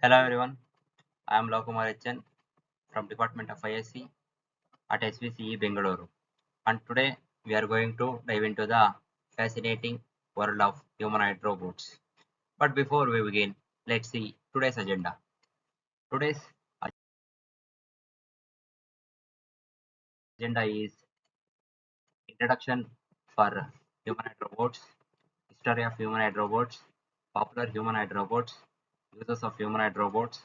Hello everyone, I am Lokumar HN from Department of ISC at SVCE Bengaluru, and today we are going to dive into the fascinating world of humanoid robots. But before we begin, let's see today's agenda. Today's agenda is introduction for humanoid robots, history of humanoid robots, popular humanoid robots, uses of humanoid robots,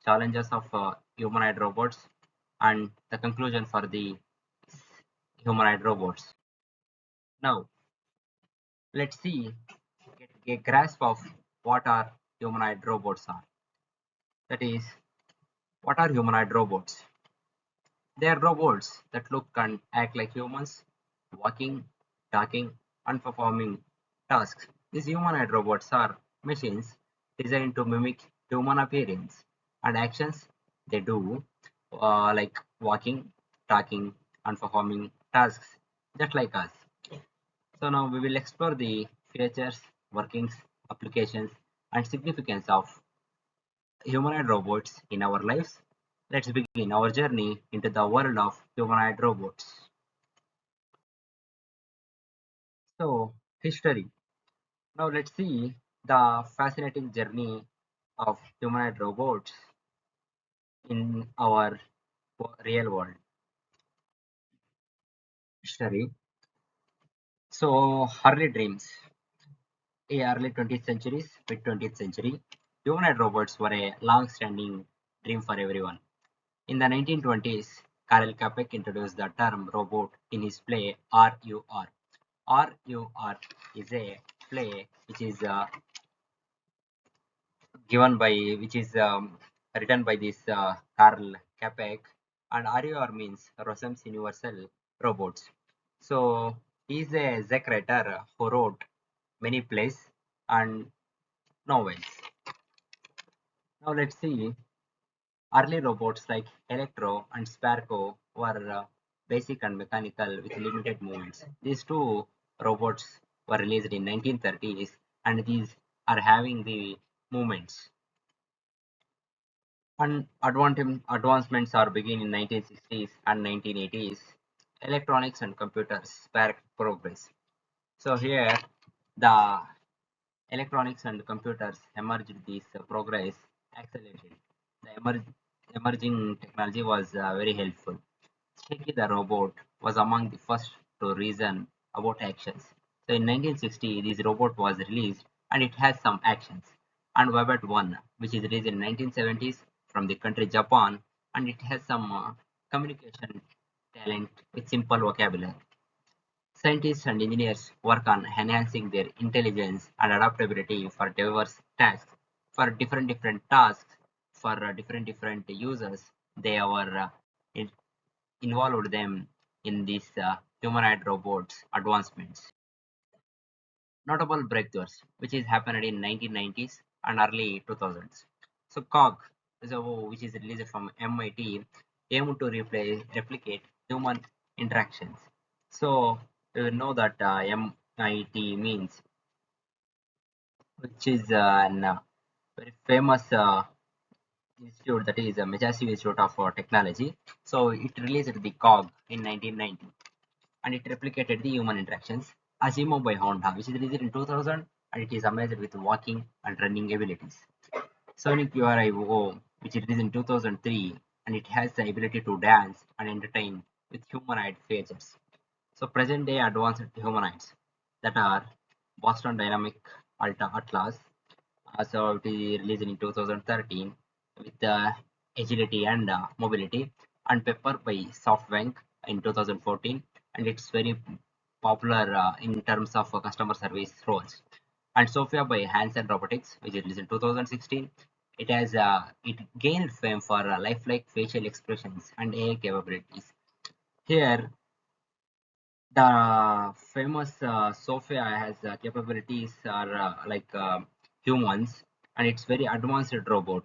challenges of humanoid robots, and the conclusion for the humanoid robots. Now, let's see get a grasp of what are humanoid robots are. That is, what are humanoid robots? They are robots that look and act like humans, walking, talking, and performing tasks. These humanoid robots are machines designed to mimic human appearance and actions they do, like walking, talking, and performing tasks, just like us. So now we will explore the features, workings, applications, and significance of humanoid robots in our lives. Let's begin our journey into the world of humanoid robots. So, history. Now let's see the fascinating journey of humanoid robots in our real world. History. So, early dreams. In early 20th centuries, mid 20th century, humanoid robots were a long-standing dream for everyone. In the 1920s, Karel Capek introduced the term robot in his play RUR. RUR is a play which is written by this Karl Capek, and RUR means Rossum's Universal Robots. So he is a Czech writer who wrote many plays and novels. Now let's see. Early robots like Electro and Sparko were basic and mechanical with limited movements. These two robots were released in 1930s, and these are having the movements. And advancements are begin in 1960s and 1980s. Electronics and computers sparked progress. So here the electronics and computers emerged. This progress accelerated. The emerging technology was very helpful. Shaky the robot was among the first to reason about actions. So in 1960, this robot was released and it has some actions. And Webet 1, which is released in 1970s from the country Japan, and it has some communication talent with simple vocabulary. Scientists and engineers work on enhancing their intelligence and adaptability for diverse tasks. For different tasks, for different users, they are involved them in these humanoid robots advancements. Notable breakthroughs, which is happened in 1990s and early 2000s. So which is released from MIT, aimed to replicate human interactions. So we know that MIT means, which is an very famous institute, that is a Massachussetts Institute of Technology. So it released the COG in 1990, and it replicated the human interactions. Asimo by Honda, which is released in 2000, and it is amazed with walking and running abilities. Sonic URIO, which is released in 2003, and it has the ability to dance and entertain with humanoid features. So present day advanced humanoids that are Boston Dynamic Alta Atlas. So it is released in 2013 with agility and mobility, and Pepper by SoftBank in 2014, and it's very popular in terms of customer service roles. And Sophia by Hansen Robotics, which is released in 2016. It gained fame for lifelike facial expressions and AI capabilities. Here, the famous Sophia has capabilities are like humans, and it's very advanced robot.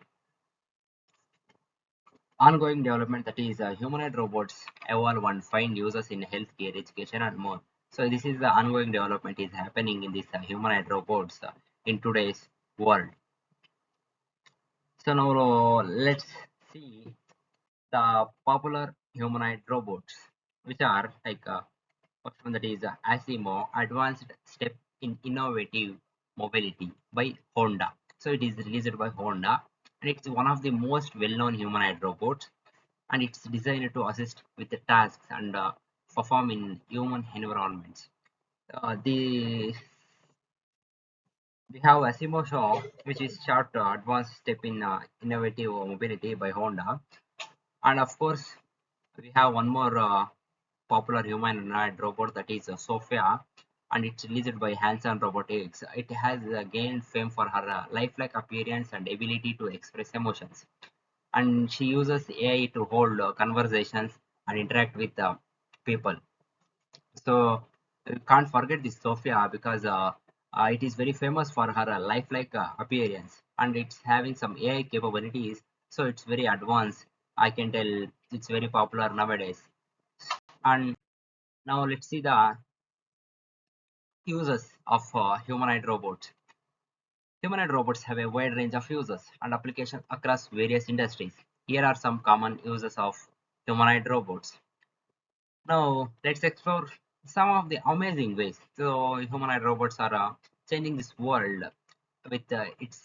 Ongoing development, that is humanoid robots evolve and find users in healthcare, education, and more. So this is the ongoing development is happening in these humanoid robots in today's world. So now let's see the popular humanoid robots, which are like first one that is Asimo Advanced Step in Innovative Mobility by Honda. So it is released by Honda, and it's one of the most well-known humanoid robots, and it's designed to assist with the tasks and perform in human environments. The we have Asimo Shaw, which is short advanced step in innovative mobility by Honda, and of course we have one more popular humanoid robot that is Sophia, and it's released by Hanson Robotics. It has gained fame for her lifelike appearance and ability to express emotions. And she uses AI to hold conversations and interact with people. So you can't forget this Sophia because it is very famous for her lifelike appearance, and it's having some AI capabilities. So it's very advanced. I can tell it's very popular nowadays. And now let's see the uses of humanoid robots. Humanoid robots have a wide range of uses and applications across various industries. Here are some common uses of humanoid robots. Now, let's explore some of the amazing ways. So, humanoid robots are changing this world with its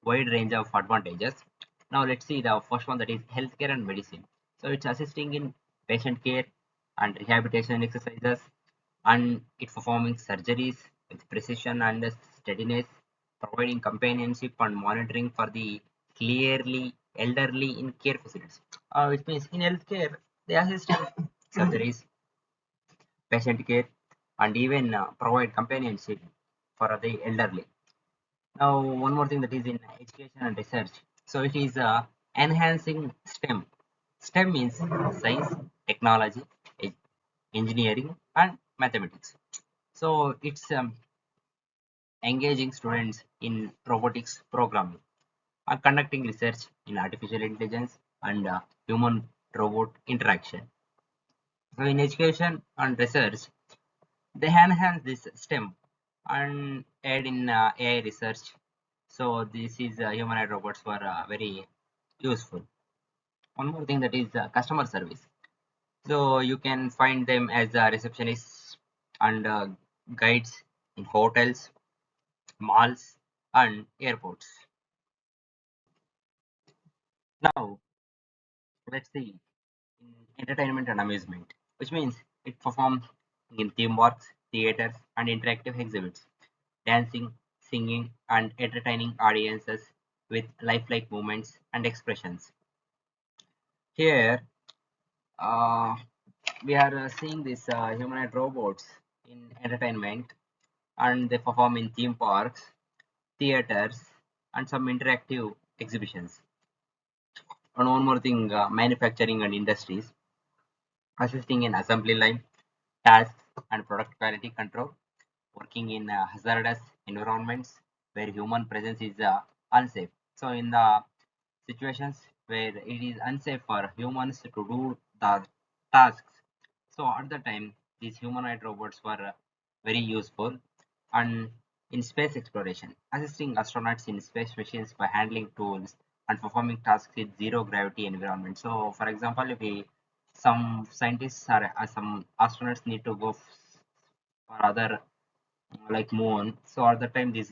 wide range of advantages. Now, let's see the first one that is healthcare and medicine. So, it's assisting in patient care and rehabilitation exercises, and it performing surgeries with precision and steadiness, providing companionship and monitoring for the clearly elderly in care facilities. Which means in healthcare, they assist in surgeries, patient care, and even provide companionship for the elderly. Now, one more thing that is in education and research. So it is enhancing STEM. STEM means science, technology, e- engineering, and mathematics. So it's engaging students in robotics programming and conducting research in artificial intelligence and human robot interaction. So in education and research, they enhance this STEM and aid in AI research. So this is humanoid robots were very useful. One more thing that is customer service. So you can find them as receptionists and guides in hotels, malls, and airports. Now let's see in entertainment and amusement, which means it performs in theme parks, theaters, and interactive exhibits, dancing, singing, and entertaining audiences with lifelike movements and expressions. Here, uh, we are seeing these humanoid robots in entertainment, and they perform in theme parks, theaters, and some interactive exhibitions. And one more thing, manufacturing and industries, assisting in assembly line tasks and product quality control, working in hazardous environments where human presence is unsafe. So, in the situations where it is unsafe for humans to do the tasks, so at the time these humanoid robots were very useful. And in space exploration, assisting astronauts in space missions by handling tools and performing tasks in zero gravity environment. So, for example, if we some scientists or some astronauts need to go for other like moon, so at the time this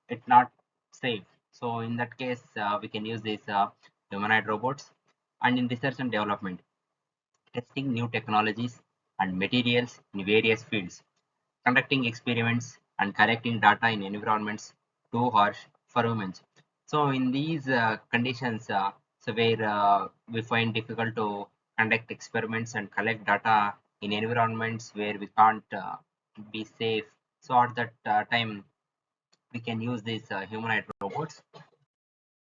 it's not safe. So in that case, we can use these humanoid robots. And in research and development, testing new technologies and materials in various fields, conducting experiments and collecting data in environments too harsh for humans. So in these conditions, so where we find difficult to conduct experiments and collect data in environments where we can't be safe. So at that time, we can use these humanoid robots.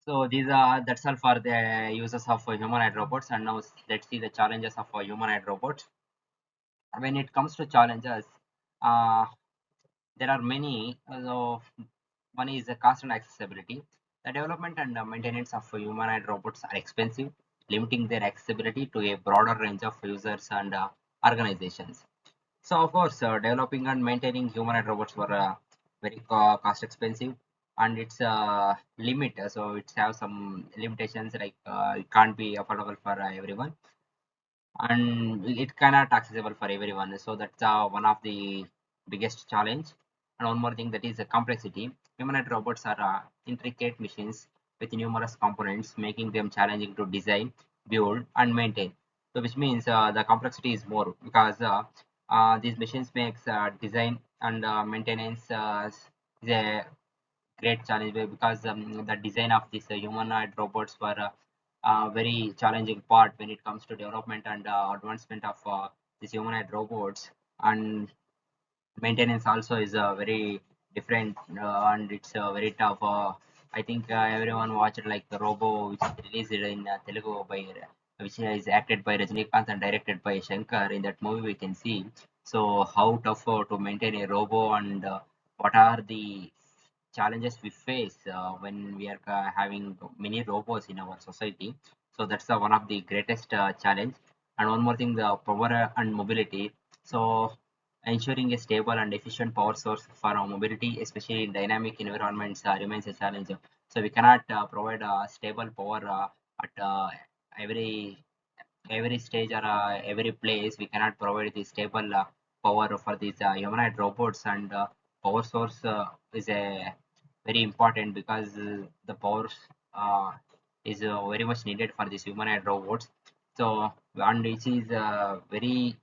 So these are that's all for the uses of humanoid robots. And now let's see the challenges of humanoid robots. When it comes to challenges, uh, there are many. So one is the cost and accessibility. The development and maintenance of humanoid robots are expensive, limiting their accessibility to a broader range of users and organizations. So, of course, developing and maintaining humanoid robots were very cost expensive. and it's a limit. So it has some limitations, like it can't be affordable for everyone, and it cannot accessible for everyone. So that's one of the biggest challenge. And one more thing, that is the complexity. Humanoid robots are intricate machines with numerous components, making them challenging to design, build, and maintain. So which means the complexity is more, because these machines makes design and maintenance is a great challenge, because the design of these humanoid robots were very challenging part when it comes to development and advancement of these humanoid robots. And maintenance also is very different, and it's very tough. I think everyone watched like the Robo, which is released in Telugu by, which is acted by Rajinikanth and directed by Shankar. In that movie, we can see so how tough to maintain a Robo, and what are the challenges we face when we are having many robots in our society. So that's one of the greatest challenge. And one more thing, the power and mobility. So ensuring a stable and efficient power source for our mobility, especially in dynamic environments, remains a challenge. So we cannot provide stable power at every every stage or every place. We cannot provide the stable power for these humanoid robots, and power source is a very important, because the power uh, is very much needed for these humanoid robots. So, and which is very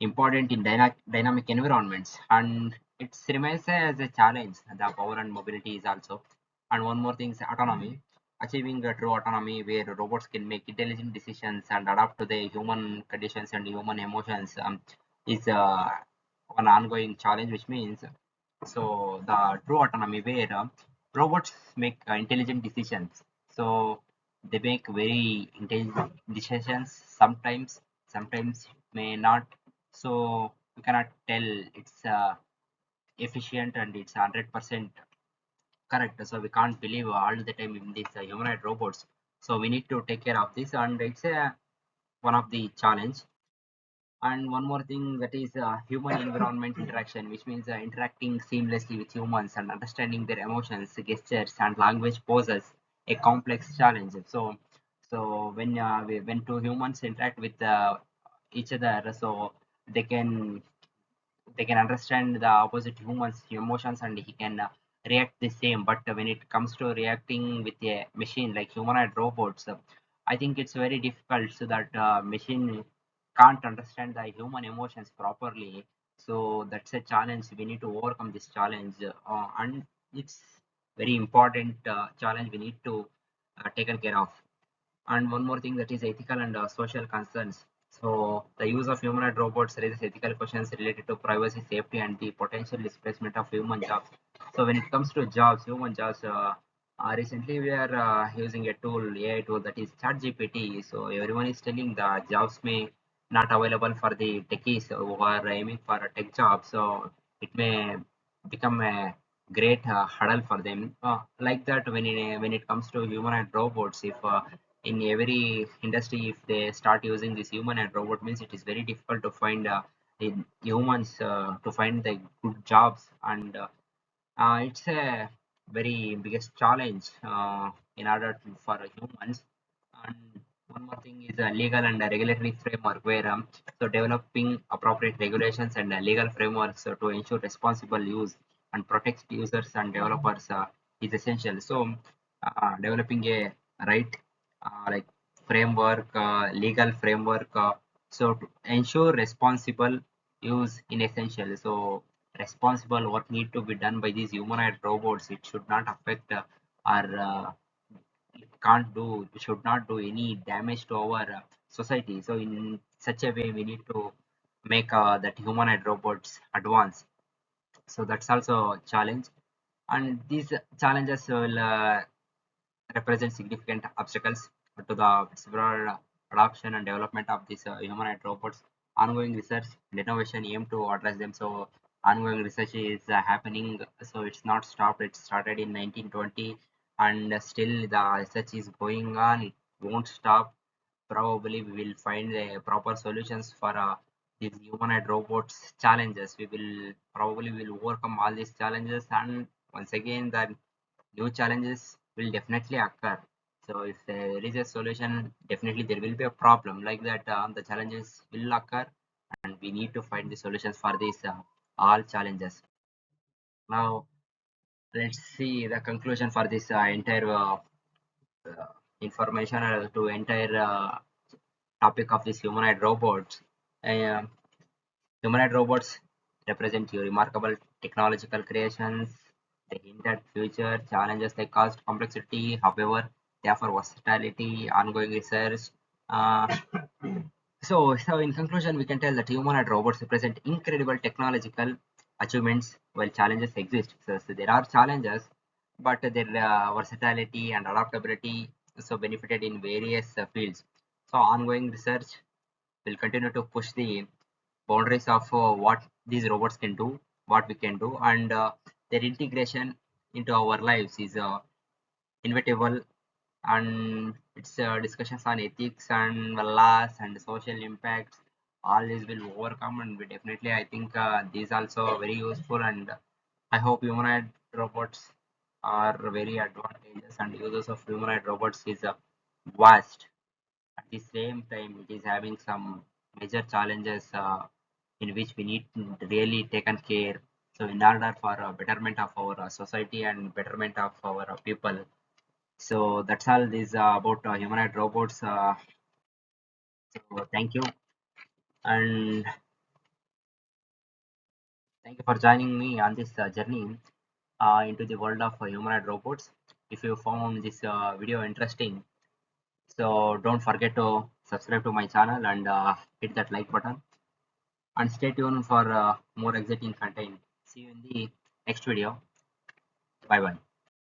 important in dynamic environments, and it remains as a challenge. The power and mobility is also. And one more thing is autonomy. Achieving a true autonomy where robots can make intelligent decisions and adapt to the human conditions and human emotions is one ongoing challenge, which means so the true autonomy where robots make intelligent decisions. So they make very intelligent decisions sometimes, sometimes may not. So we cannot tell it's efficient and it's 100% correct. So we can't believe all the time in these humanoid robots. So we need to take care of this, and it's one of the challenge. And one more thing, that is human environment interaction, which means interacting seamlessly with humans and understanding their emotions, gestures, and language poses a complex challenge. So when two humans interact with each other, so they can they can understand the opposite human's emotions, and he can react the same. But when it comes to reacting with a machine like humanoid robots, I think it's very difficult, so that machine can't understand the human emotions properly. So that's a challenge. We need to overcome this challenge, and it's very important challenge we need to taken care of. And one more thing, that is ethical and social concerns. So the use of humanoid robots raises ethical questions related to privacy, safety, and the potential displacement of human jobs. So when it comes to jobs, human jobs, recently we are using a tool, AI tool, that is ChatGPT. So everyone is telling the jobs may not available for the techies who are aiming for a tech job. So it may become a great hurdle for them. Like that, when it comes to humanoid robots, if in every industry, if they start using this human and robot, means it is very difficult to find humans to find the good jobs. And it's a very biggest challenge in order for humans. And one more thing is a legal and a regulatory framework, where so developing appropriate regulations and legal frameworks to ensure responsible use and protect users and developers is essential. So developing a right like framework, legal framework, so to ensure responsible use in essential. So responsible what need to be done by these humanoid robots, it should not affect or it can't do, it should not do any damage to our society. So in such a way we need to make that humanoid robots advance. So that's also a challenge, and these challenges will represent significant obstacles to the broad adoption and development of these humanoid robots. Ongoing research and innovation aim to address them. So ongoing research is happening. So it's not stopped. It started in 1920, and still the research is going on. It won't stop. Probably we will find proper solutions for these humanoid robots challenges. We will probably will overcome all these challenges, and once again the new challenges will definitely occur. So if there is a solution, definitely there will be a problem like that. The challenges will occur, and we need to find the solutions for these all challenges. Now let's see the conclusion for this entire uh, information to entire topic of this humanoid robots. Uh, Humanoid robots represent your remarkable technological creations. They hint at future challenges like cost, complexity. However, they offer versatility, ongoing research. Uh, so in conclusion, we can tell that humanoid robots represent incredible technological achievements while challenges exist. So there are challenges, but their versatility and adaptability so benefited in various fields. So ongoing research will continue to push the boundaries of what these robots can do, what we can do, and their integration into our lives is inevitable. And it's discussions on ethics and laws and social impacts. All these will overcome, and we definitely, I think, these also very useful. And I hope humanoid robots are very advantageous, and uses of humanoid robots is vast. At the same time, it is having some major challenges in which we need to really taken care. So in order for betterment of our society and betterment of our people. So that's all this about humanoid robots. So thank you, and thank you for joining me on this journey into the world of humanoid robots. If you found this video interesting, so don't forget to subscribe to my channel and hit that like button, and stay tuned for more exciting content. See you in the next video. Bye bye.